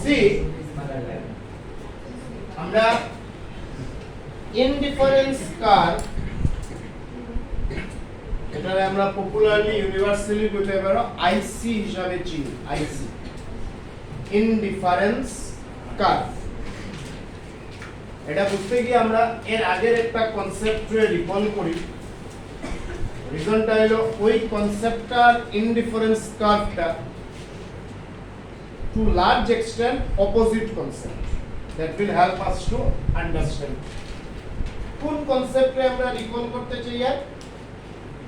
C আমরা indifference curve, এটারে আমরা পপুলারলি ইউনিভার্সালি বলতে পারো আইসি হিসাবে চিনি। আইসি ইনডিফারেন্স কার্ভ, এটা বুঝতে গিয়ে আমরা এর আগের একটা কনসেপ্টে রিকল করি। রিজনটা হলো ওই কনসেপ্টটার indifference কার্ভটা to large extent opposite concept that will help us to understand. কোন কনসেপ্টে আমরা রিকল করতে চাই?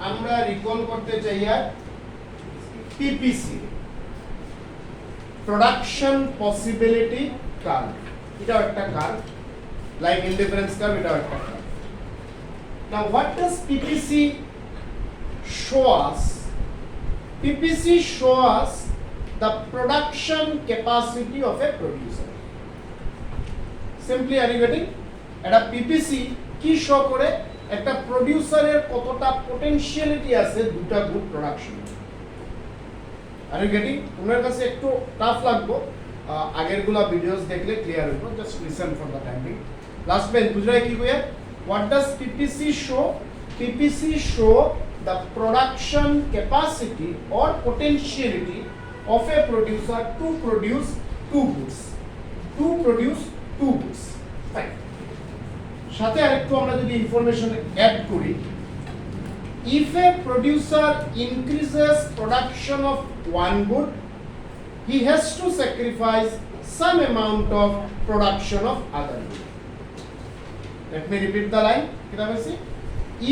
আমরা রিকল করতে চাই পিপিসি, প্রোডাকশন পসিবিলিটি কার্ভ। এটাও একটা কার্ভ, লাইক ইনডিফারেন্স কার্ভ, এটাও একটা curve. Now what does PPC show us? PPC show us the production capacity of a producer. Simply are you getting? এটা পিপিসি কি শো করে? একটা প্রোডিউসারের কতটা পটেনশিয়ালিটি আছে দুটা good production. Are you getting? তোমার কাছে একটু টাফ লাগবে, আগেরগুলা ভিডিওস দেখলে ক্লিয়ার হবে। Just listen for the time being. Last বেন বুঝরাই কি কইয়া? What does PPC show? PPC show the production capacity or potentiality of a producer to produce two goods. To produce two goods. Fine. সাথে আরেকটু আমরা যদি information add করি, if a producer increases production of one good, he has to sacrifice some amount of production of other good. Let me repeat the line. Kita basi?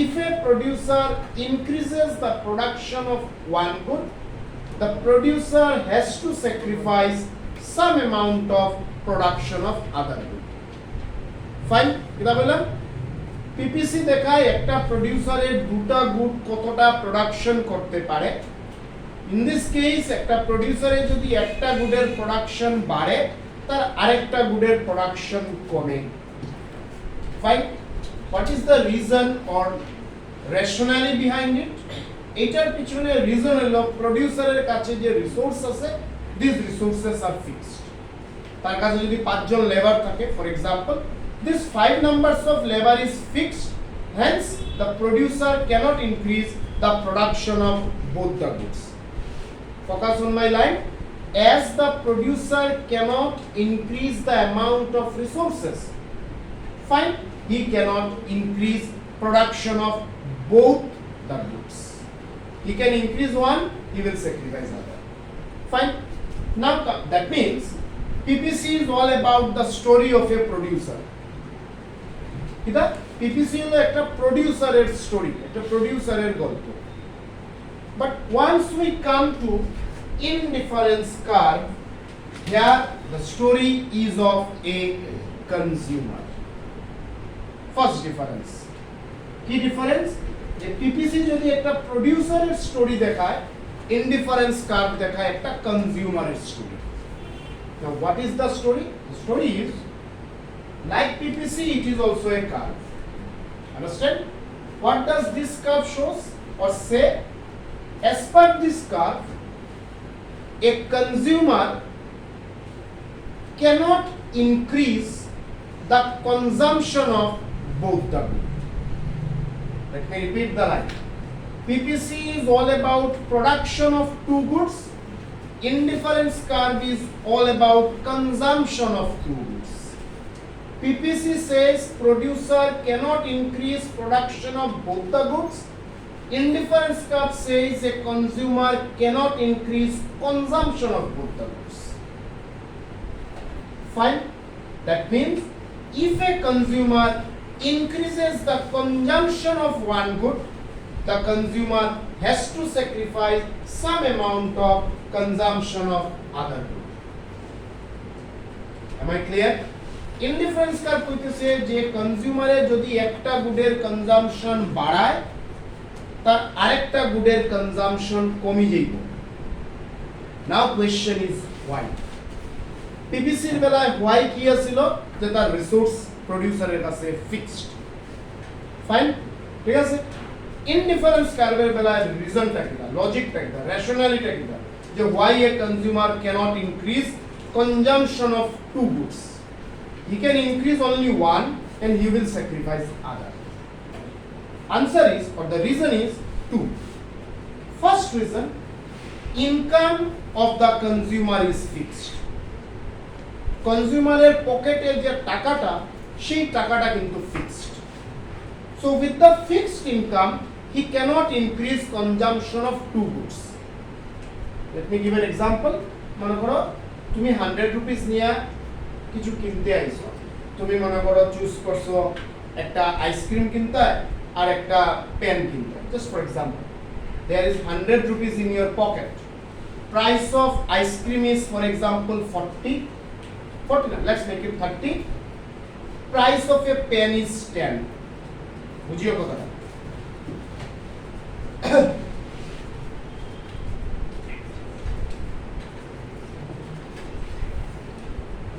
If a producer increases the production of one good, the producer has to sacrifice some amount of production of other good. Fine? kita বললাম PPC দেখায় একটা প্রোডিউসারের দুটা good কতটা production করতে পারে। In this case একটা প্রোডিউসারে যদি একটা গুডের প্রোডাকশন বাড়ে, তার আরেকটা গুডের প্রোডাকশন কমে। Fine? What is the reason or rationale behind it? এটার পিছনে রিজন হলো প্রোডিউসারের কাছে যে রিসোর্স আছে, these resources are fixed. তার কাছে যদি 5 জন লেবার থাকে, for example, this 5 numbers of labor is fixed, hence the producer cannot increase the production of both the goods. Focus on my line. As the producer cannot increase the amount of resources, fine, he cannot increase production of both the goods. He can increase one, he will sacrifice other. Fine. Now that means PPC is all about the story of a producer. Kita PPC হলো একটা প্রোডিউসারের story, একটা প্রোডিউসারের গল্প। But once we come to indifference curve, here the story is of a consumer. First difference. কি difference? যে PPC যদি একটা প্রোডিউসারের story দেখায়, indifference curve দেখায় একটা কনজিউমারের story. Now what is the story? The story is like PPC, it is also a curve. Understand? What does this curve shows or say? As per this curve, a consumer cannot increase the consumption of both the goods. Let me repeat the line. PPC is all about production of two goods. Indifference curve is all about consumption of two goods. PPC says producer cannot increase production of both the goods. Indifference curve says a consumer cannot increase consumption of both the goods. Fine? That means if a consumer increases the consumption of one good, the consumer has to sacrifice some amount of consumption of other good. Am I clear? Indifference curve কইতেছে যে কনজিউমারে যদি একটা গুডের consumption বাড়ায়, তার আরেকটা গুডের consumption কমে যাইব। নাও question is why? পিপিসির বেলায় হোয়াই কি ছিল? যে তার রিসোর্স প্রোডিউসারের কাছে ফিক্সড। ফাইন? ঠিক আছে? ইনডিফারেন্স কার্ভের বেলায় রিজনটা কি? লজিকটা কি? রেশনালিটি কি? যে why a consumer cannot increase consumption of two goods. He can increase only one and he will sacrifice other. Answer is, or the reason is two. First reason, income of the consumer is fixed. Consumer পকেটে যে টাকাটা সেই টাকাটা কিন্তু fixed. So with the fixed income he cannot increase consumption of two goods. Let me give an example. মনে করো তুমি 100 rupees নিয়ে কিছু কিনতে আইছো. তুমি মনে করো চুজ করছো একটা আইসক্রিম কিনতে আর একটা পেন কিনতে. Just for example, there is 100 rupees in your pocket. Price of ice cream is, for example, 40. Let's make it 30. Price of a pen is 10. বুঝিও কথাটা?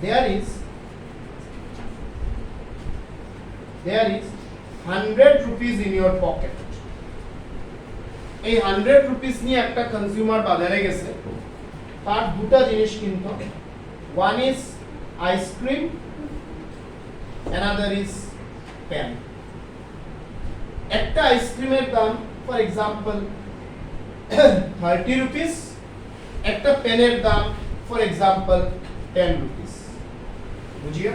There is 100 rupees in your pocket. এই 100 rupees নিয়ে একটা consumer বাজারে গেছে, তার দুটো জিনিস কিনতো. One is ice cream, another is pen. একটা আইসক্রিমের দাম ফর এক্সাম্পল 30 rupees, একটা পেনের দাম ফর এক্সাম্পল 10 rupees. বুঝিও?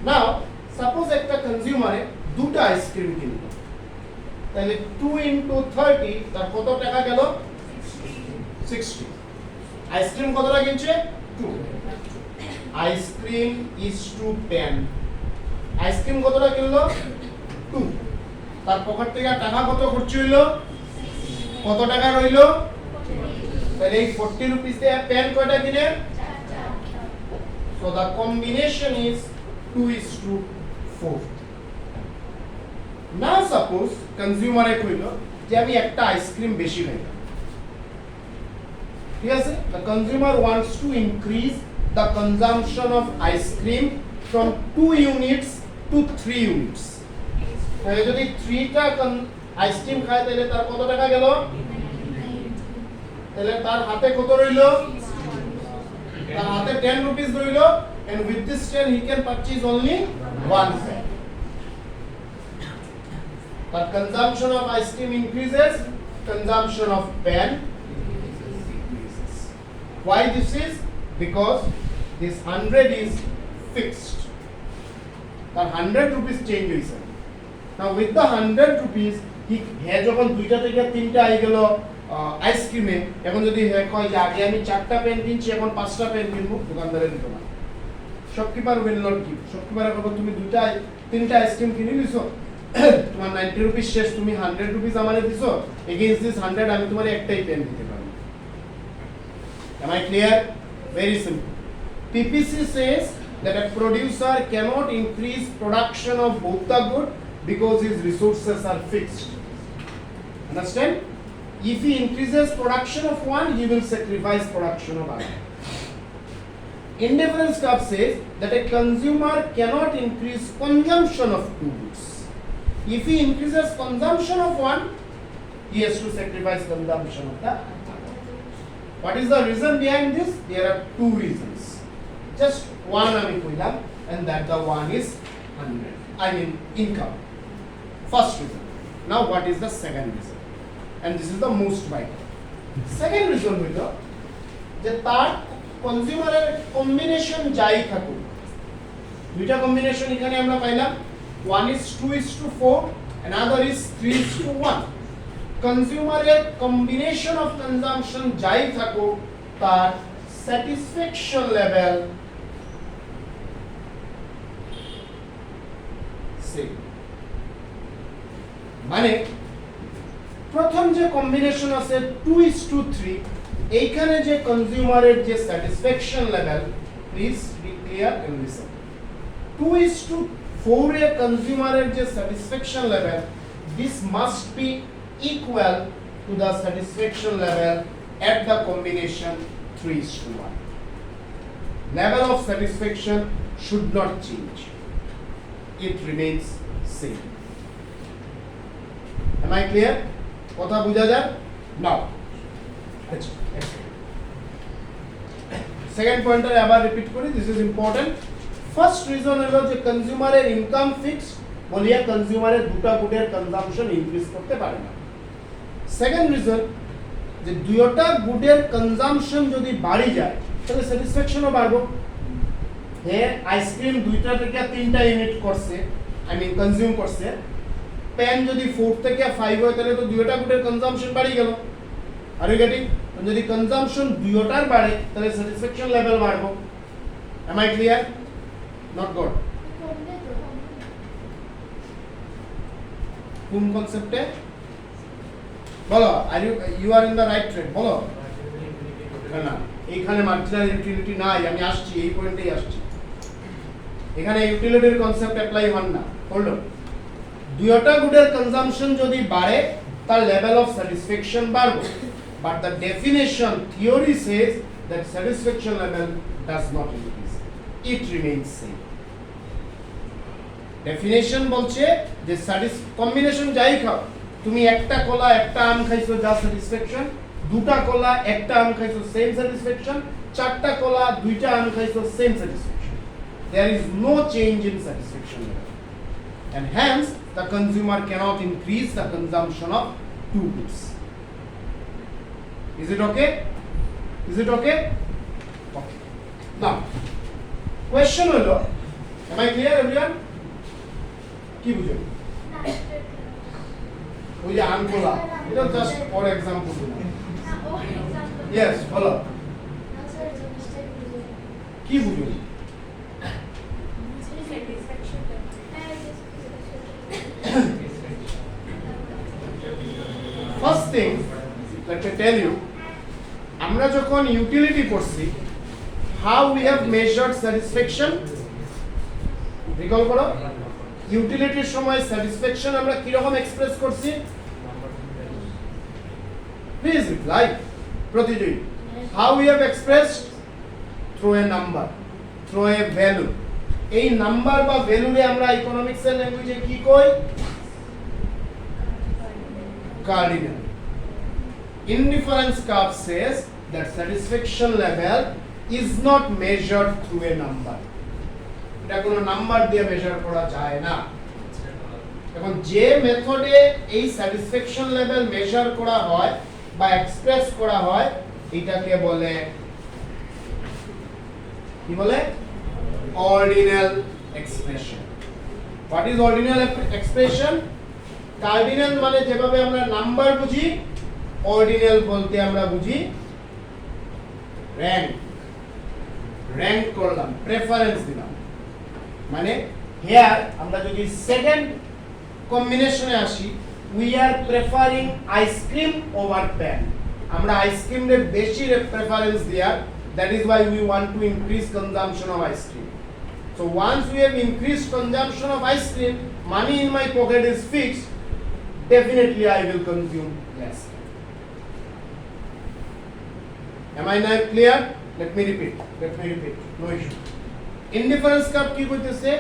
নাও সাপোজ একটা কনজিউমারে দুটো আইসক্রিম কিনলো, তাহলে 2 into 30 তার কত টাকা গেল? 60. আইসক্রিম কতটা কিনছে? 2. Ice cream is to pen. Ice cream কতটা কিনলো? 2. তার পকেট থেকে টাকা কত খরচ হইলো? কত টাকা রইলো? তাহলে এই 40 rupees দিয়ে পেন কয়টা কিনে? So the combination is 2 is to 4. Now suppose consumer কইলো যে আমি একটা আইসক্রিম বেশি খাইলাম, ঠিক আছে? The consumer wants to increase the consumption of ice cream from 2 units to 3 units. তাহলে যদি 3টা আইসক্রিম খায় তাহলে তার কত টাকা গেল? তাহলে তার হাতে কত রইলো? তার হাতে 10 rupees রইলো, and with this 10 he can purchase only one pen. But consumption of ice cream increases, consumption of pen decreases. Why this is? Because this 100 is fixed. তার 100 rupees change হইছে. Now with the 100 rupees he যখন দুইটা থেকে তিনটা I গেল আইসক্রিমে, এখন যদি কয় যে আগে আমি 4টা পেন কিনছি এখন 5টা পেন কিনবো, দোকানদারের দিত না। Shopkeeper will not give. শপকিপারে বলবো তুমি তিনটা আইসক্রিম কিনে দিছো, তোমার 90 rupees শেষ, তুমি 100 rupees আমারে দিছো, এগেইনস্ট দিস 100 আমি তোমার একটাই পেন দিতে পারবো। Am I clear? Very simple. PPC says that a producer cannot increase production of both the good because his resources are fixed. Understand? If he increases production of one, he will sacrifice production of other. Indifference curve says that a consumer cannot increase consumption of two goods. If he increases consumption of one, he has to sacrifice consumption of the other. What is the reason behind this? There are two reasons. Just one আমি কইলাম, and that the one is 100. I mean income. First reason. Now what is the second reason? And this is the most vital. Second reason হইল যে তার কনজিউমারের combination যাই থাকুক, দুইটা combination এখানে আমরা পাইলাম, one is 2 is to 4, another is 3 is to 1. কনজিউমারের কম্বিনেশন অফ কনজাম্পশন যাই থাকুক, তার স্যাটিসফ্যাকশন লেভেল সেম। মানে প্রথম যে কম্বিনেশন আছে 2 is to 3, এইখানে যে কনজিউমারের যে satisfaction level, please be clear and listen, 2 is to 4 a কনজিউমারের যে satisfaction level, this must be equal to the satisfaction level at the combination 3 is to 1. Level of satisfaction should not change, it remains same. Am I clear? কথা বুঝা যায়? Now second পয়েন্টটা আবার repeat করি, this is important. First reason হলো যে কনজিউমারের income fixed বলিয়া কনজিউমারের দুটা গুডের কনজাম্পশন ইনক্রিজ করতে পারে না। সেকেন্ড রিজন যে দুইটা গুডের কনজাম্পশন যদি বাড়ি যায় তাহলে স্যাটিসফ্যাকশনও বাড়বে। হে আইসক্রিম 2টা থেকে 3টা ইউনিট করছে, আই মিন কনজিউম করছে, পেন যদি 4 থেকে 5 হয় তাহলে তো দুইটা গুডের কনজাম্পশন বাড়ি গেল। Are you getting? যদি কনজাম্পশন দুইটার বাড়ে তাহলে স্যাটিসফ্যাকশন লেভেল বাড়বে। Am I clear? Not good. কোন কনসেপ্টে বলো? Are you are in the right track, বলো। না এইখানে মার্জিনাল ইউটিলিটি নাই, আমি আসছি এই পয়েন্টেই আসছি। এখানে ইউটিলিটির কনসেপ্ট অ্যাপ্লাই হন না। Hold on. দুইটা গুডের কনজাম্পশন যদি বাড়ে তার লেভেল অফ স্যাটিসফ্যাকশন বাড়বে, but the definition theory says that satisfaction level does not increase, it remains same. Definition বলছে যে কম্বিনেশন যাই খাও, তুমি একটা কলা একটা আম খাইছো যা স্যাটিসফ্যাকশন, দুটা কলা একটা আম খাইছো সেম স্যাটিসফ্যাকশন, চারটা কলা দুইটা আম খাইছো same satisfaction. There is no change in satisfaction level, and hence the consumer cannot increase the consumption of two goods. Is it okay? Is it okay? Okay. Now, question holo, am I clear everyone? কি বুঝেন? ওই যে আনকোলা, এটা just for example দিলাম। Yes, বলো। কি বুঝেন? First thing, let me tell you, আমরা যখন ইউটিলিটি করছি, how we have measured satisfaction, recall করো। ইউটিলিটির সময় স্যাটিসফ্যাকশন আমরা কি রকম এক্সপ্রেস করছি? প্লিজ রিপ্লাই প্রতিদিন। how we have expressed? through a number, through a value. এই নাম্বার বা ভ্যালুরে আমরা ইকোনমিক্সের ল্যাঙ্গুয়েজে কি কই? Cardinal. Indifference curve says that satisfaction level is not measured through a number. এটা কোনো নাম্বার দিয়ে মেজার করা যায় না। এখন যে মেথডে এই স্যাটিসফ্যাকশন লেভেল মেজার করা হয় বা এক্সপ্রেস করা হয় এটাকে বলে কি বলে? Ordinal expression. What is ordinal expression? Cardinal মানে যেভাবে আমরা নাম্বার বুঝি, অর্ডিনাল বলতে আমরা বুঝি র্যাঙ্ক। র্যাঙ্ক করলাম, প্রেফারেন্স দিলাম। মানে হিয়ার আমরা যদি সেকেন্ড কম্বিনেশনে আসি, we are preferring ice cream over pen. আমরা আইসক্রিমে বেশি প্রেফারেন্স দেয়া, that is why we want to increase consumption of ice cream. So once we have increased consumption of ice cream, money in my pocket is fixed, definitely I will consume less. Am I now clear? Let me repeat. No issue. Indifference curve কি কইতেছে?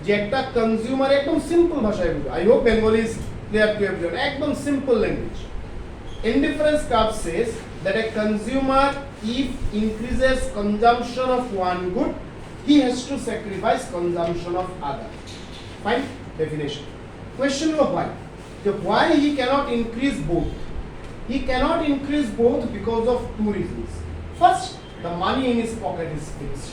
যে একটা consumer একদম simple ভাষায় বুঝো। I hope Bengali is clear to everyone. একদম simple language. Indifference curve says that a consumer, if increases consumption of one good, he has to sacrifice consumption of other. Fine? Definition. Question of why? So why he cannot increase both? He cannot increase both because of two reasons. First, the money in his pocket is fixed.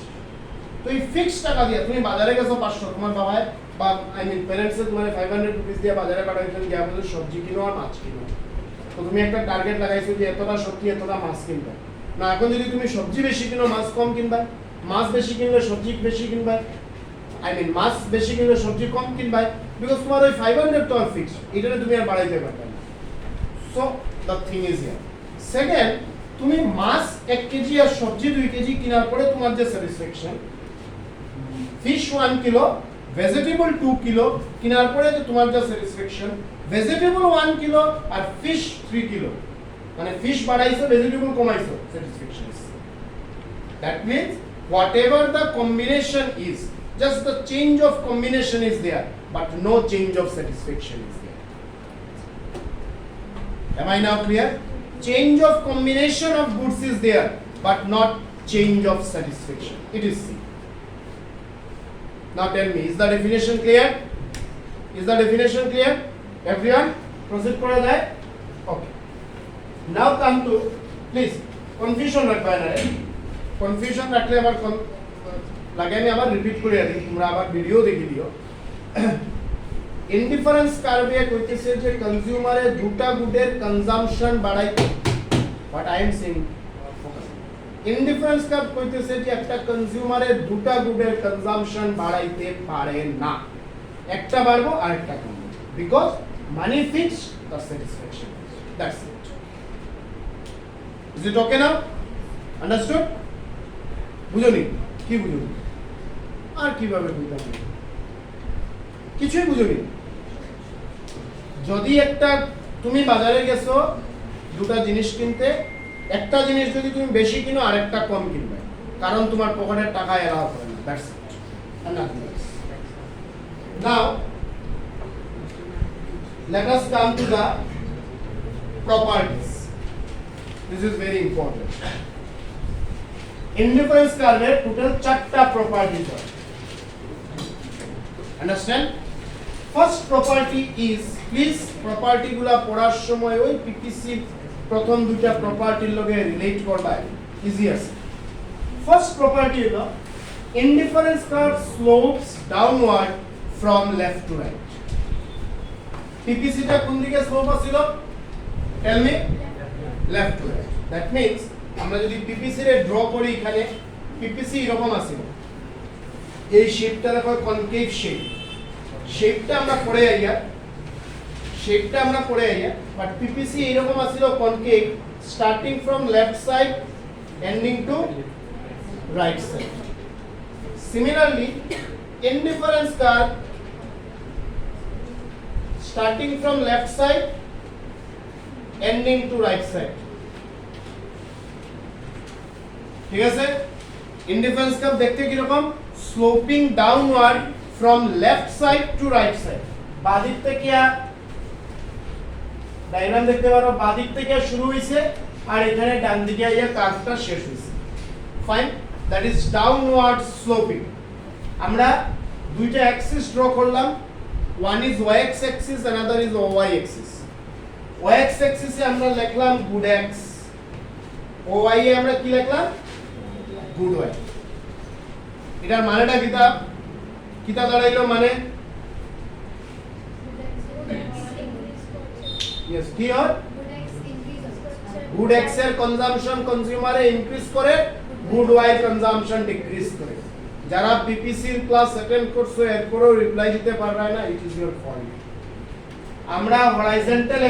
তো এই fixed টাকা দিয়ে তুমি বাজারে গেছো 500, তোমার বাবায় বা আই মিন প্যারেন্টসে তোমার 500 রুপিস দিয়ে বাজারে পাঠাইছেন, গিয়ে বলে সবজি কিনো আর মাছ কিনো। তো তুমি একটা টার্গেট লাগাইছো যে এতটা সবজি এতটা মাছ কিনবে না। এখন যদি তুমি সবজি বেশি কিনো মাছ কম কিনবা, মাছ বেশি কিনলে সবজি বেশি কিনবা, আই মিন মাছ বেশি কিনলে সবজি কম কিনবা, বিকজ তোমার ওই 500 তো আর ফিক্সড, এটা তুমি আর বাড়াইতে পারবে না। So the thing is here. Second, তুমি মাছ 1 কেজি আর সবজি 2 কেজি কেনার পরে তোমার যে satisfaction, fish 1 kilo, vegetable 2 kilo কেনার পরে যে তোমার যে স্যাটিসফ্যাকশন, ভেজিটেবল 1 কিলো আর ফিশ 3 কিলো, মানে ফিশ বাড়াইছো ভেজিটেবল কমাইছো, satisfaction is. That means whatever the combination is, just the change of combination is there, but no change of satisfaction is there. Am I now clear? Change of combination of goods is there, but not change of satisfaction. It is C. Now tell me, is the definition clear? Is the definition clear? Everyone, proceed kora jay. Okay. Now come to, please, confusion রাখবা না রে। Confusion রাখলে আবার লাগে আমি আবার repeat করে দিই, তোমরা আবার ভিডিও দেখে দিও। ইনডিফারেন্স কার্ভে কইতেছে যে কনজিউমারে দুটা গুডের কনজাম্পশন বাড়াইতে, but I am saying indifference curve কইতেছে যে একটা কনজিউমারে দুটা গুডের কনজাম্পশন বাড়াইতে পারে না, একটা বাড়বো আর একটা কমবে, because money fix the satisfaction, that's it. Is it okay now? Understood? বুঝুনি? কি বুঝুনি? আর কিভাবে বুঝতাম? কিছুই বুঝুনি। যদি একটা তুমি বাজারে গেছো দুটা জিনিস কিনতে, একটা জিনিস যদি তুমি বেশি কিনো আর একটা কম কিনবে, কারণ তোমার পকেটের টাকা এলাও করে না, that's it, and nothing else. Now let us come to the properties. This is very important. Indifference curve total 4টা properties are. Understand? First property is, please property গুলা পড়ার সময় ওই পিপিসি প্রথম দুইটা প্রপার্টির লগে রিলেট করবা, ইজি আছে। ফার্স্ট প্রপার্টি হলো indifference curve slopes downward from left to right. পিপিসিটা কোন দিকে স্লোপ আছিল? Tell me. Left to right. That means আমরা যদি পিপিসি রে ড্র করি, এখানে পিপিসি এরকম আছিল, এই শেপটা দেখো কনকেভ শেপ, শেপটা আমরা পড়ে আইয়া, বাট পিপিসি এরকম আছিল concave, starting from left side ending to right side. Similarly indifference curve starting from left side ending to right side. ঠিক আছে? ইনডিফারেন্স কার্ভ দেখতে কি রকম? Sloping downward from left side to right side. বাদিক থেকে diagram দেখতে পারো, বাদিক থেকে শুরু হইছে আর এখানে ডান দিকে আইয়া কার্ভটা শেষ হইছে। Fine, that is downward sloping. আমরা দুইটা অ্যাক্সিস ড্র করলাম, one is Y X axis, another is Y axis. Y X অ্যাক্সিসে আমরা লিখলাম গুড এক্স, ওয়াই এ আমরা কি লিখলাম? Good Y. এটার মানেটা কিতা দাঁড়াইলো? মানে यस কি হয়? গুড এক্স এর কনজাম্পশন কনজিউমারে ইনক্রিজ করে, গুড ওয়াই এর কনজাম্পশন ডিক্রিজ করে। যারা পিপিসি ক্লাস অ্যাটেন্ড করছো এরপরেও রিপ্লাই দিতে পারবে না, ইট ইজ ইওর ফল্ট। আমরা হরাইজন্টাল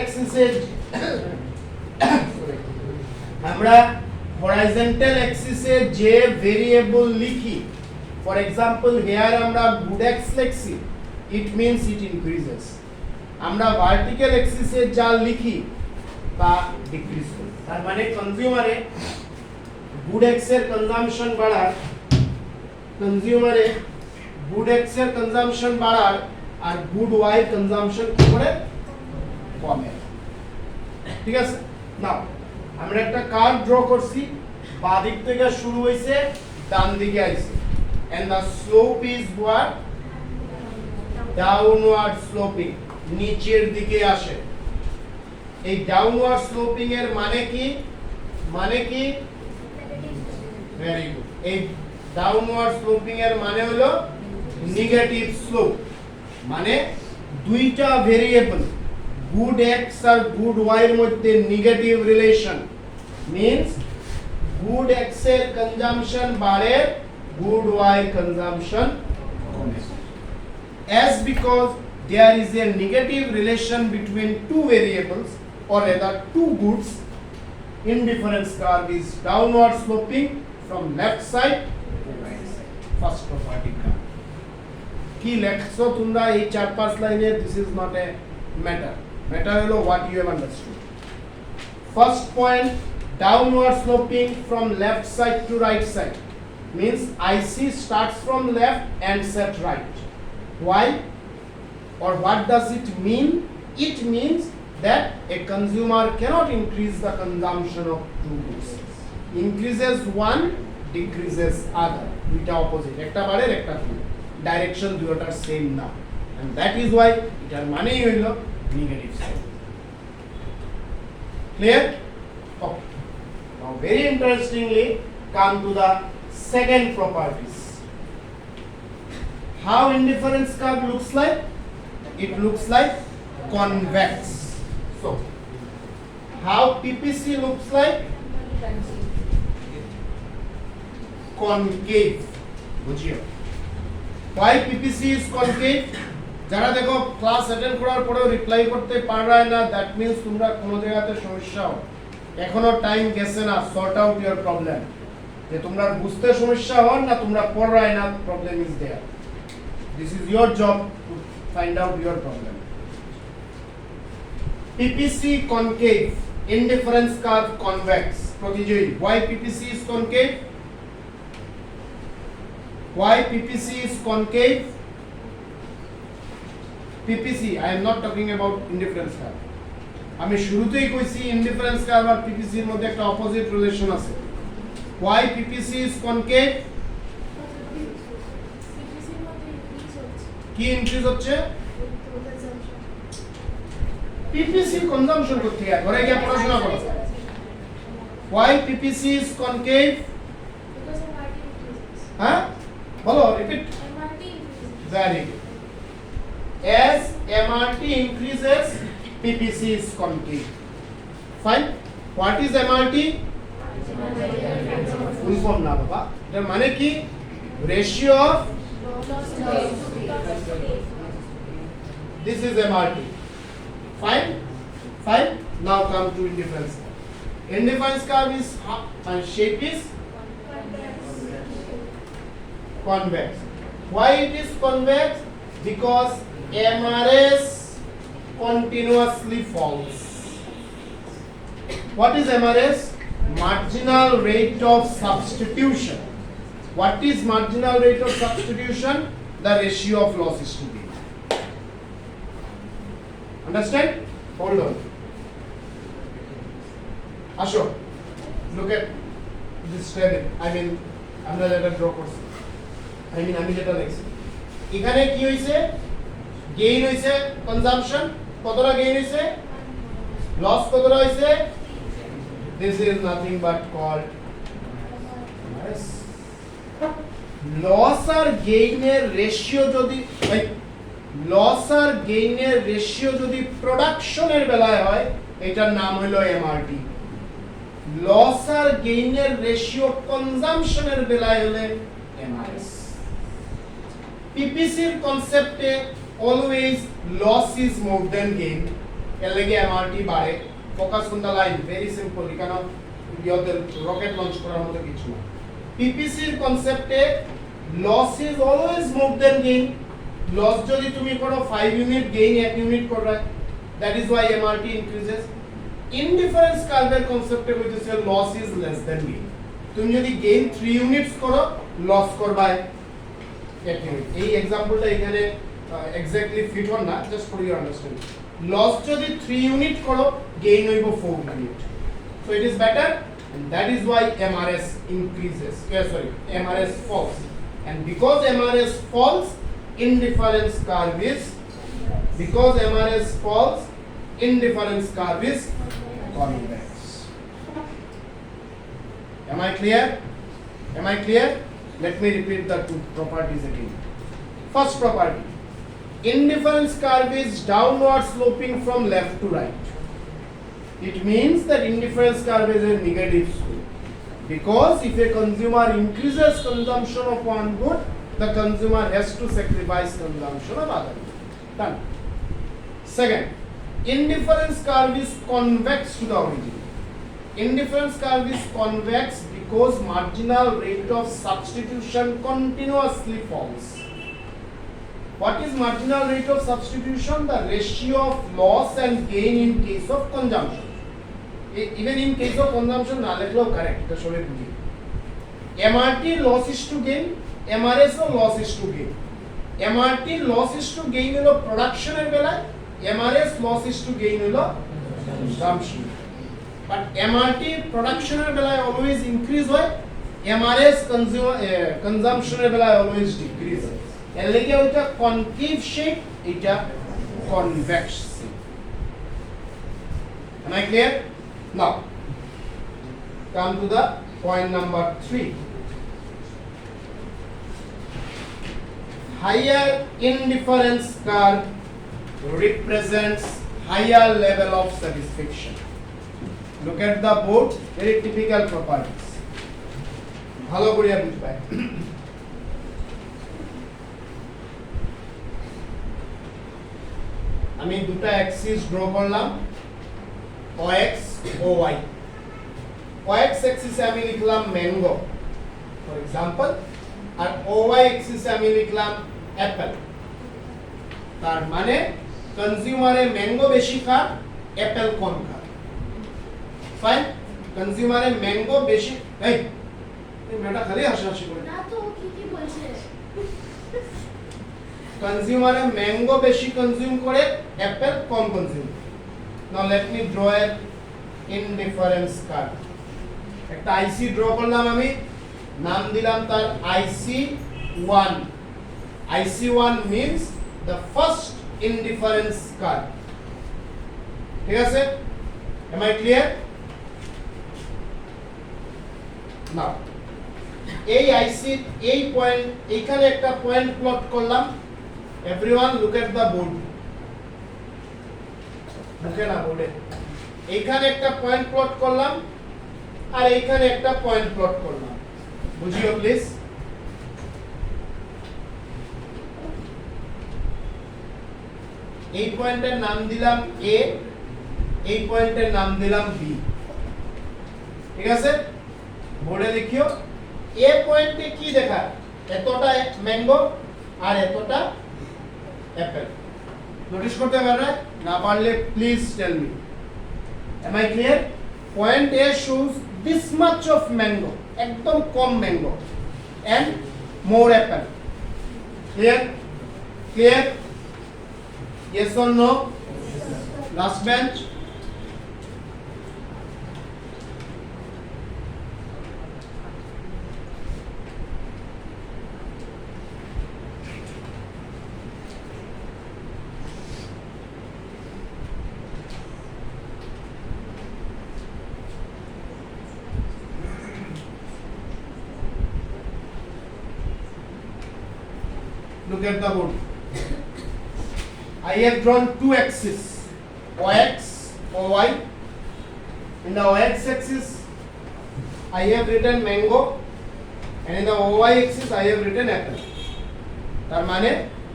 অ্যাক্সিসে যে ভেরিয়েবল লিখি, ফর এক্সাম্পল হিয়ার আমরা গুড এক্স লিখছি, ইট মিন্স ইট ইনক্রিজেস। আমরা ভার্টিক্যাল অ্যাক্সিসে যা লিখি তা ডিক্রিজ করে। তার মানে কনজিউমারে গুড এক্স এর কনজাম্পশন বাড়ার আর গুড ওয়াই এর কনজাম্পশন কি করে? কমে। ঠিক আছে? নাও আমরা একটা কার্ভ ড্র করছি, বাঁ দিক থেকে শুরু হইছে, ডান দিকে আইছে, and the slope is what? Downward sloping, নিচের দিকে আসে। এই ডাউনওয়ার্ড স্লোপিং এর মানে কি? Very good. এই ডাউনওয়ার্ড স্লোপিং এর মানে হলো নেগেটিভ স্লোপ। মানে দুইটা ভেরিয়েবল গুড এক্স আর গুড ওয়াই এর মধ্যে negative relation, means good X এর কনজাম্পশন বাড়ে, good Y consumption as because there is a negative relation between two variables or rather two goods, indifference curve is downward sloping from left side to right side. First property curve ki leccho tumra ei 4-5 লাইনে, this is not a matter holo what you have understood. First point, downward sloping from left side to right side means IC starts from left and set right. Why? Or what does it mean? It means that a consumer cannot increase the consumption of two goods. Increases one, decreases other. দুইটা opposite, একটা বাড়ের একটা কমে, direction দুটোটার same না, and that is why এটার মানেই হইল negative sign. Clear? Okay. Now very interestingly come to the second properties. How indifference curve looks like? It looks like convex. So how PPC looks like? Concave. বুঝিও why PPC is concave? যারা দেখো class attend করার পরেও reply করতে পারবে না, that means তোমরা কোনো জায়গাতে সমস্যা হয়, এখনো টাইম গেছে না সর্ট আউট ইওর প্রবলেম, যে তোমরা বুঝতে সমস্যা হন না তোমরা পড়ায় না, problem is there. This is your job to find out your problem. PPC concave, indifference curve convex. প্রতিযোগী, why PPC is concave? Why PPC is concave? PPC, I am not talking about indifference curve. আমি শুরুতেই কইছি indifference curve আর PPC এর মধ্যে একটা opposite relation আছে। Why PPC is concave? কি increase হচ্ছে? PPC কনজাম্পশন করতে গিয়ে ঘরে গিয়ে পড়াশোনা করো। Why PPC is concave? হ্যাঁ বলো, repeat. Very good. As MRT increases, PPC is concave. Fine. What is MRT? Full form না বাবা, এর মানে কি? Ratio of this is MRT. Fine. Fine. Now come to indifference curve. Indifference curve is shape is convex. Why it is convex? Because MRS continuously falls. What is MRS? Marginal rate of substitution. What is marginal rate of substitution? The ratio of losses to gain. Understand? Hold on. Asho, look at this table. I mean, আমরা যেটা draw করছি, আমি যেটা লিখছি, এখানে কি হইছে? Gain হইছে কনজাম্পশন, কতটা গেইন হইছে? লস কতটা হইছে? This is nothing but called loss আর গেইনের রেশিও যদি লস আর গেইনের রেশিও যদি প্রোডাকশনের বেলায় হয়, এটার নাম হলো এমআরটি। লস আর গেইনের রেশিও কনজাম্পশনের বেলায় হলে এমআরএস। পিপিসির কনসেপ্টে always loss is more than gain, এর লাগে এমআরটি বাড়ে। Focus on the line, very simple, এখানে ইয়দের রকেট লঞ্চ করার মতো কিছু না। পিপিসির কনসেপ্টে loss is always more than gain. Loss যদি তুমি করো 5 ইউনিট, গেইন 1 ইউনিট করবে, that is why MRT increases. Indifference কার্ভের কনসেপ্টে কইতেছে loss is less than gain. তুমি যদি গেইন 3 ইউনিটস করো, লস করবা 1 ইউনিট। এই एग्जांपलটা এখানে এক্স্যাক্টলি ফিট হন না, just for your understanding. Loss যদি 3 ইউনিট করো, গেইন হইব 4 unit. So it is better, and that is why MRS increases. MRS falls. And because MRS falls, indifference curve is convex. Am I clear? Let me repeat the two properties again. First property, indifference curve is downward sloping from left to right. It means that indifference curve is a negative slope, because if a consumer increases consumption of one good, the consumer has to sacrifice consumption of other good. Done. Second, indifference curve is convex to the origin. Indifference curve is convex because marginal rate of substitution continuously falls. What is marginal rate of substitution? The ratio of loss and gain in case of consumption. Even in case of consumption, na lekhlo correct, এটা সবাই বুঝি। MRT loss is to gain, MRS O loss is to gain. MRT loss is to gain হলো প্রোডাকশনের বেলায়, MRS loss is to gain হলো consumption. But MRT প্রোডাকশনের বেলায় always increase হয়, MRS কনজাম্পশনের বেলা অলওয়েজ ডিক্রিজ এর লাগি ওটা কনকেভ শেপ এটা convex shape am I clear now come to the point number 3 higher indifference curve represents higher level of satisfaction look at the board very typical properties ভালো করে বুঝবে আমি দুটো axis draw করলাম OX OY OX অ্যাক্সিসে আমি লিখলাম mango for example আর OY অ্যাক্সিসে আমি লিখলাম অ্যাপল তার মানে কনজিউমারে ম্যাঙ্গো বেশি খায় অ্যাপল কম খায় ফাইন কনজিউমারে ম্যাঙ্গো বেশি এই মেয়েটা খালি হাসাহাসি করে না তো কি বলছে কনজিউমারে ম্যাঙ্গো বেশি কনজিউম করে অ্যাপল কম কনজিউম নাও লেট মি ড্র এ ইনডিফারেন্স কার্ভ একটা আইসি ড্র করলাম আমি নাম দিলাম তার IC1 IC1 means the first indifference curve ঠিক আছে am I clear now এই আইসি এই পয়েন্ট এখানে একটা পয়েন্ট প্লট করলাম everyone look at the board বুঝে না বোর্ডে এইখানে একটা পয়েন্ট প্লট করলাম আর এইখানে একটা পয়েন্ট প্লট করলাম বুঝিও প্লিজ এই পয়েন্টের নাম দিলাম A এই পয়েন্টের নাম দিলাম B ঠিক আছে বোর্ডে লিখিও A পয়েন্টে কি দেখা এতটা ম্যাঙ্গো আর এতটা অ্যাপল নোটিস করতে পারবে না পারলে please tell me am I clear point A shows this much of mango একদম কম mango and more apple clear clear yes or no last bench look at the board I have drawn two axes OX OY in the OX axis I have written mango and in the OY axis I have written apple তার মানে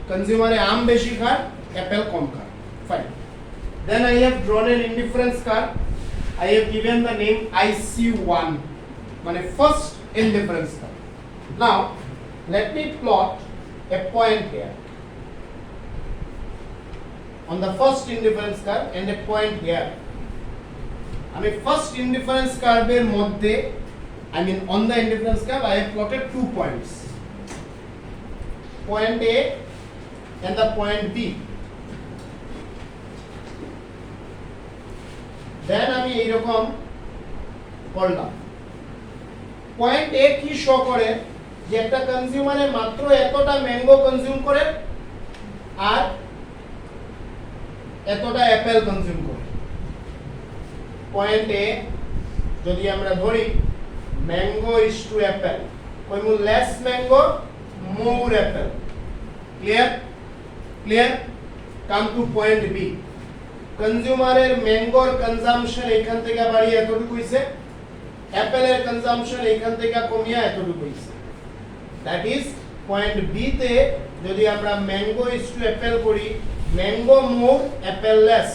কনজিউমারে আম বেশি খায় Apple কম খায় fine then I have drawn an indifference curve I have given the name IC1 মানে first indifference curve now let me plot a point here on the first indifference curve and a point here আমি first indifference curve এর মধ্যে I mean on the indifference curve I have plotted 2 points point A and the point B then আমি এই রকম করলাম point A কি show করে যে একটা কনজিউমারে মাত্র এতটা ম্যাঙ্গো কনজিউম করে আর এতটা অ্যাপল কনজিউম করে পয়েন্ট এ যদি আমরা ধরি ম্যাঙ্গো ইজ টু অ্যাপল কইমু less mango more apple clear clear come to point B কনজিউমারের ম্যাঙ্গোর কনজাম্পশন এখান থেকে বাড়িয়ে এতটুকু হইছে অ্যাপলের কনজাম্পশন এখান থেকে কমিয়ে এতটুকু হইছে that is point B তে যদি আমরা mango is to apple করি mango more apple less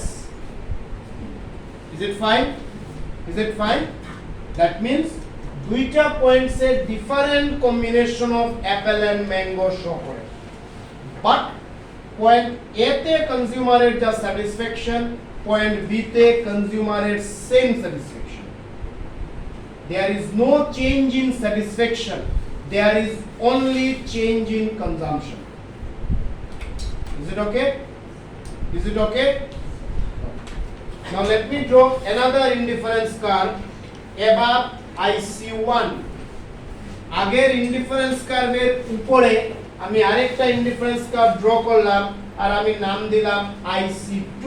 is it fine that means দুইটা points a different combination of apple and mango show করে বাট পয়েন্ট এ তে কনজিউমারের যা স্যাটিসফ্যাকশন পয়েন্ট বি তে কনজিউমারের same satisfaction there is no change in satisfaction there is only change in consumption is it okay now let me draw another indifference curve above IC1 আগের indifference কার্ভের উপরে আমি আরেকটা ইনডিফারেন্স কার্ভ ড্র করলাম আর আমি নাম দিলাম IC2,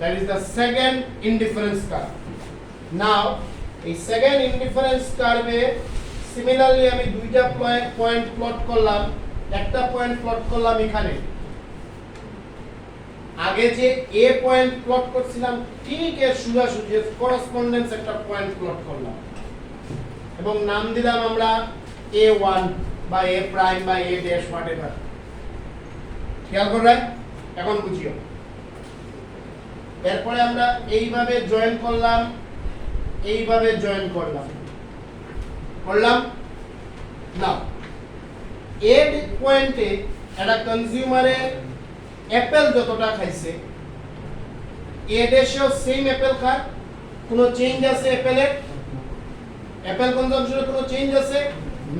that is the second indifference curve. Now এই সেকেন্ড ইনডিফারেন্স কার্ভে সিমিলারলি আমি দুইটা পয়েন্ট প্লট করলাম, একটা পয়েন্ট প্লট করলাম এখানে, আগে যে এ পয়েন্ট প্লট করছিলাম ঠিক এর সোজাসুজি করসপন্ডেন্স একটা পয়েন্ট প্লট করলাম এবং নাম দিলাম আমরা A1 বা A প্রাইম বা A ড্যাশ হোয়াটএভার। খেয়াল করবেন, এখন বুঝিও। এরপরে আমরা এইভাবে জয়েন করলাম, এইভাবে জয়েন করলাম না এ পয়েন্টে একটা কনজিউমারে অ্যাপেল যতটা খাইছে এ ড্যাশেও সেম অ্যাপেল খায়, কোনো চেঞ্জ আছে অ্যাপেলের? অ্যাপেল কনজাম্পশনে কোনো চেঞ্জ আছে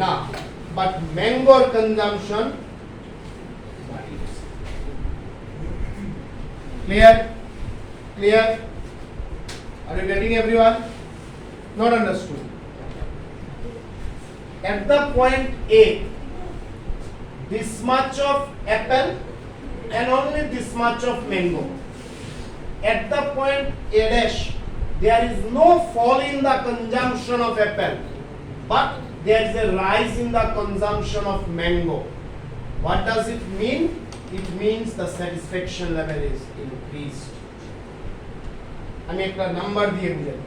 না, বাট ম্যাঙ্গোর consumption clear are you getting everyone? Not understood. At the point A, this much of apple and only this much of mango. At the point A dash, there is no fall in the consumption of apple, but there is a rise in the consumption of mango. What does it mean? It means the satisfaction level is increased. আমি একটা number দিয়ে বুঝাই,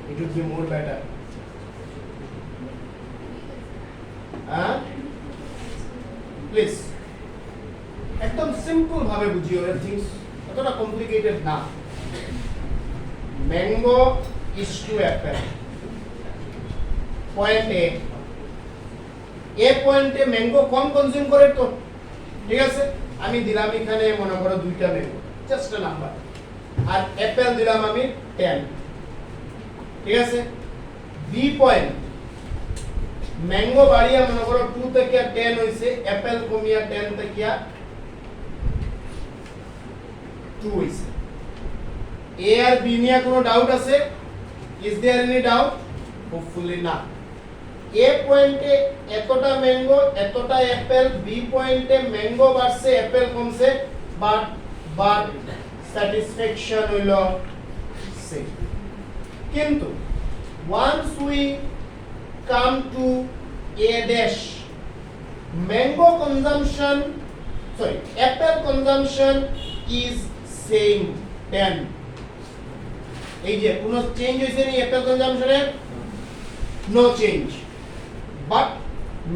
it would be more better. Please একদম simple ভাবে বুঝিও, things এতটা complicated না। Mango is to apple, point A পয়েন্টে ম্যাঙ্গো কম কনজিউম করে তো, ঠিক আছে? আমি দিলাম এখানে মনে করো দুইটা ম্যাঙ্গো, জাস্ট আ নাম্বার, আর অ্যাপেল দিলাম আমি 10, ঠিক আছে? বি পয়েন্ট ম্যাঙ্গো বাড়িয়া মনে করো 2 থেকে 10 হইছে, অ্যাপেল কমিয়া 10 থেকে 2 হইছে। এ আর বি নিয়ে কোনো ডাউট আছে? Is there any doubt? Hopefully না। এ পয়েন্টে এতটা ম্যাঙ্গো এতটা অ্যাপেল, বি পয়েন্টে ম্যাঙ্গো বাড়ছে অ্যাপেল কমছে, বাট স্যাটিসফ্যাকশন হইল সেম। কিন্তু once we come to A dash, mango consumption, sorry, apple consumption is same 10. এই যে কোনো চেঞ্জ হইছে নি অ্যাপেল কনজাম্পশনে? No change, but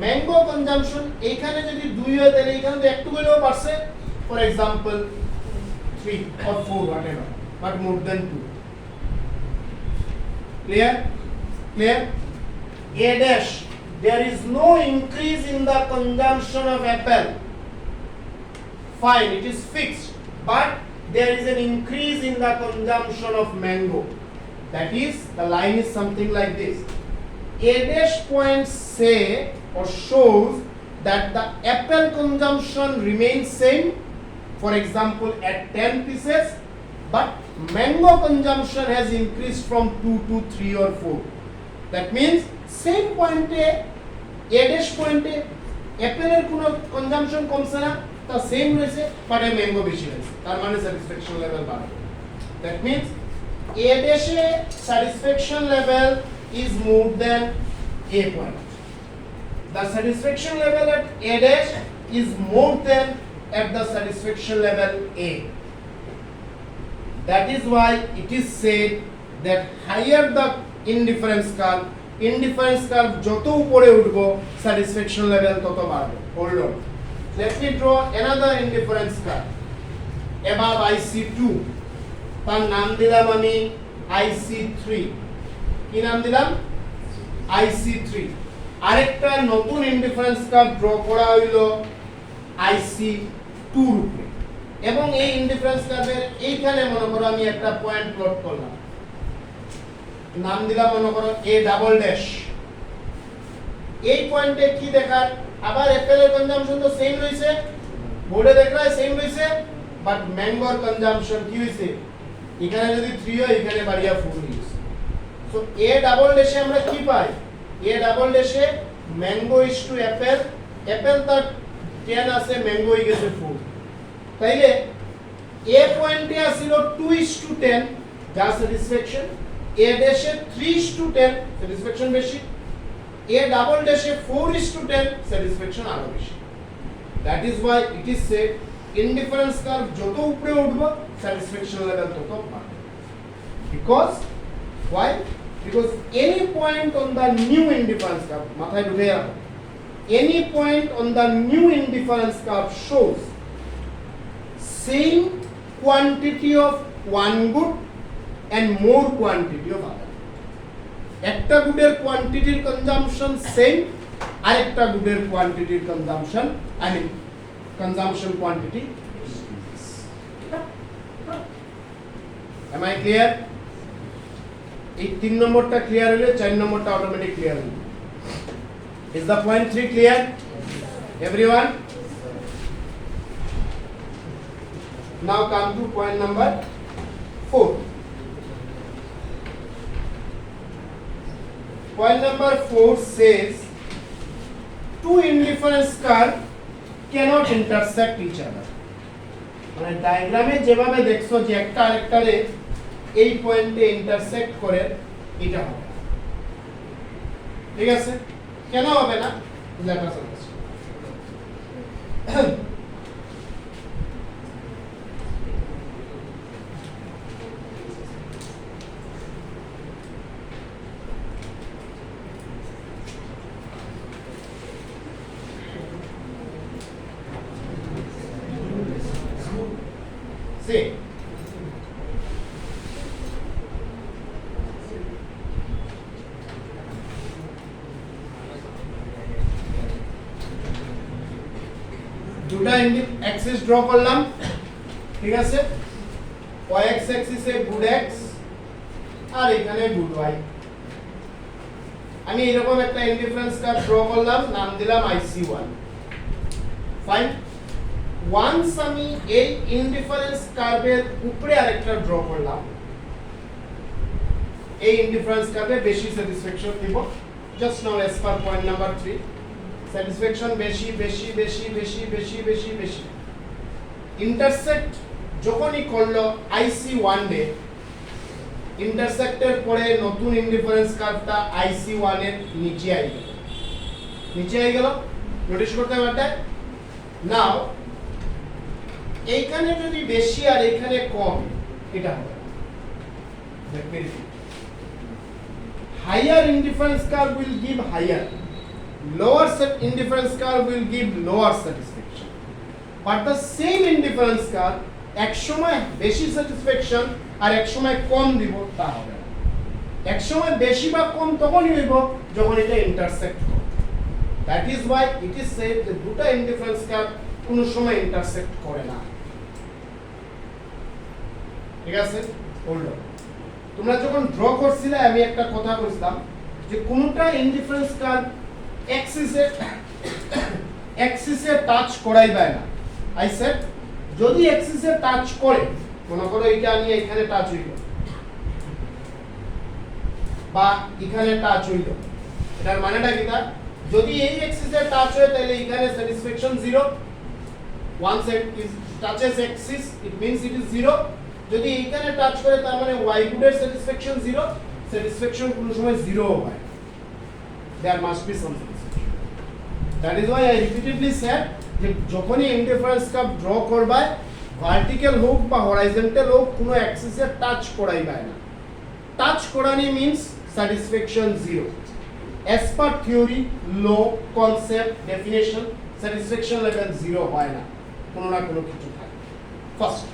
mango consumption এইখানে যদি 2 হয় তাহলে এইখানে তো একটু হলেও বাড়ছে, for example 3 or 4 whatever, but more than 2. Clear? A dash, there is no increase in the consumption of apple, fine, it is fixed, but there is an increase in the consumption of mango. That is, the line is something like this. A dash points say or shows that the apple consumption remains same, for example at 10 pieces, but mango consumption has increased from 2 to 3 or 4. That means same point A dash point apple এর কোনো consumption কমছে না, তা same রয়েছে, but mango বেশি রয়েছে, তার মানে স্যাটিসফ্যাকশন লেভেল বাড়বে। দ্যাট মিন্স এ ড্যাশে satisfaction level is more than A point. The satisfaction level at A dash is more than at the satisfaction level A. That is why it is said that higher the indifference curve যত উপরে উঠবো satisfaction level তত বাড়বে। Hold on. Let me draw another indifference curve above IC2. তার নাম দিলাম আমি IC3। কি নাম দিলাম? IC3। আরেকটা নতুন ইনডিফারেন্স কার্ভ ড্র করা হইলো IC2 রূপে, এবং এই ইনডিফারেন্স কার্ভের এইখানে মনে করো আমি একটা পয়েন্ট প্লট করলাম, নাম দিলাম মনে করো A ডাবল ড্যাশ। এই পয়েন্টে কি দেখার? আবার অ্যাপেলের কনজাম্পশন তো সেম রইছে, বোর্ডে দেখলে সেম রইছে, বাট ম্যাঙ্গোর কনজাম্পশন কি হইছে? এখানে যদি 3 হয় এখানে বাড়িয়া 4 হইছে। সো A ডাবল ড্যাশে আমরা কি পাই? এ ডাবল ড্যাশে mango is to apple, apple তার 10 আছে, ম্যাঙ্গো হয়ে গেছে 4। তাইলে এ পয়েন্টে আসিল 2:10 যা স্যাটিসফ্যাকশন, এ ড্যাশে 3:10 স্যাটিসফ্যাকশন বেশি, এ ডাবল ড্যাশে 4:10 স্যাটিসফ্যাকশন আরো বেশি। That is why it is said indifference curve যত উপরে উঠবে স্যাটিসফ্যাকশন লেভেল তত বাড়বে। Because why? Because any point on the new indifference curve, মাথায় ঢুকে রাখো, any point on the new indifference curve shows same quantity of one good and more quantity of other. একটা গুডের কোয়ান্টিটির কনজাম্পশন সেম, আর একটা গুডের কোয়ান্টিটির consumption consumption quantity. Am I clear? এই 3 নম্বরটা ক্লিয়ার হলে 4 নম্বরটা অটোমেটিক ক্লিয়ার হবে। Is the point 3 clear? Everyone? Now come to point number 4. Point number 4 says two indifference curve cannot intersect each other. মানে ডায়াগ্রামে যেভাবে দেখছো যে একটা আরেকটারে এই পয়েন্টে ইন্টারসেক্ট করে, এটা হবে না। ঠিক আছে, কেন হবে না? Let us understand. See, দুটা অ্যাক্সিস ড্র করলাম, ঠিক আছে, y x অ্যাক্সিসে গুড x আর এখানে গুড y। আমি এরকম একটা ইনডিফারেন্স কার্ভ ড্র করলাম, নাম দিলাম IC1। ফাইন, ওয়ান্স আমি এই ইনডিফারেন্স কার্ভের উপরে আরেকটা ড্র করলাম, এই ইনডিফারেন্স কার্ভে বেশি স্যাটিসফ্যাকশন দিব। Just now as per point number 3, satisfaction বেশি বেশি বেশি বেশি বেশি বেশি বেশি। ইন্টারসেক্ট যখনই করলো IC1 এ, ইন্টারসেক্টের পরে নতুন ইনডিফারেন্স কার্ভটা IC1 এর নিচে আই গেল, নিচে আই গেল। নোটিস করতে পারতে? নাও এইখানে যদি বেশি আর এইখানে কম, এটা হবে higher indifference curve will give higher, lower indifference curve will give lower satisfaction. But the same indifference curve এক সময় বেশি স্যাটিসফ্যাকশন আর এক সময় কম দিব তা হবে না। এক সময় বেশি বা কম তখনই হইব যখন এটা ইন্টারসেক্ট করে। That is why it is said যে দুটো ইনডিফারেন্স কার্ভ কোনো সময় ইন্টারসেক্ট করে না। ঠিক আছে, হোল্ড অন। তোমরা যখন ড্র করছিলে আমি একটা কথা বলছিলাম যে কোনটা ইনডিফারেন্স কার্ভ অ্যাক্সিসে টাচ করাইবে না। আই সেড যদি অ্যাক্সিসে টাচ করে, মনে করো এটা আমি এখানে টাচ হইল বা এখানে টাচ হইল, এটার মানেটা কি? যদি এই অ্যাক্সিসে টাচ হয় তাহলে এখানে satisfaction 0। once it is touches axis it means it is 0। যদি এখানে টাচ করে তার মানে y গুডের স্যাটিসফ্যাকশন 0, স্যাটিসফ্যাকশন কোনো সময় 0 হয়। there must be some satisfaction. that is why I repeatedly said যে যখনই ইনডিফারেন্স কার্ভ ড্র করবা, ভার্টিক্যাল হোক বা হরাইজন্টাল হোক, কোনো অ্যাক্সিসে টাচ করাইবা না। টাচ করানি means satisfaction 0। as per theory, law, concept, definition, satisfaction level 0 হয় না, কোনো না কোনো কিছু থাকে। ফার্স্ট,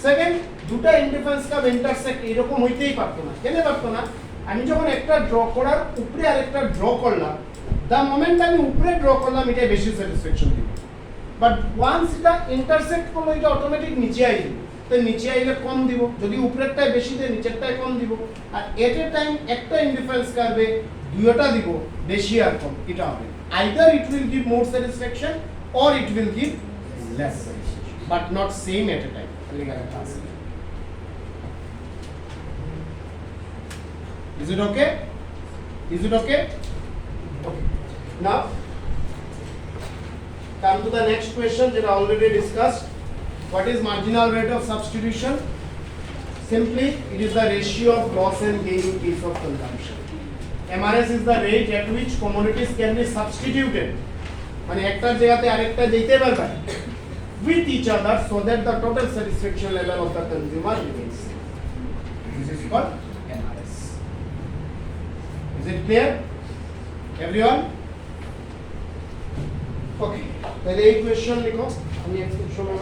সেকেন্ড, দুটো ইনডিফারেন্স কার্ভ ইন্টারসেক্ট এরকম হইতেই পারতো না। কেন পারতো না? আমি যখন একটা ড্র করার উপরে আরেকটা ড্র করলাম, দ্য মোমেন্ট আমি উপরে ড্র করলাম এটা বেশি স্যাটিসফ্যাকশন দিবে, বাট ওয়ান্স এটা ইন্টারসেক্ট করলো এটা অটোমেটিক নিচে আইবে, তো নিচে আইলে কম দিব। যদি উপরেরটাই বেশি দেয় নিচেরটাই কম দিব। আর এট এ টাইম একটা ইনডিফারেন্স কার্ভে দুইটা দিব, বেশি আর কম, এটা হবে either it will give more satisfaction or it will give less satisfaction, but not same at A time. Is it okay? Is it okay? Okay. Now come to the next question that I already discussed. What is marginal rate of substitution? Simply, it is the ratio of loss and gain in case of consumption. MRS is the rate at which commodities can be substituted. মানে একটার জায়গাতে আরেকটা দিতে পারবে with each other so that the total satisfaction level of the consumer remains same. This is called MRS. Is it clear? Everyone? Okay. তাহলে এই question লিখো আমি একটু সময়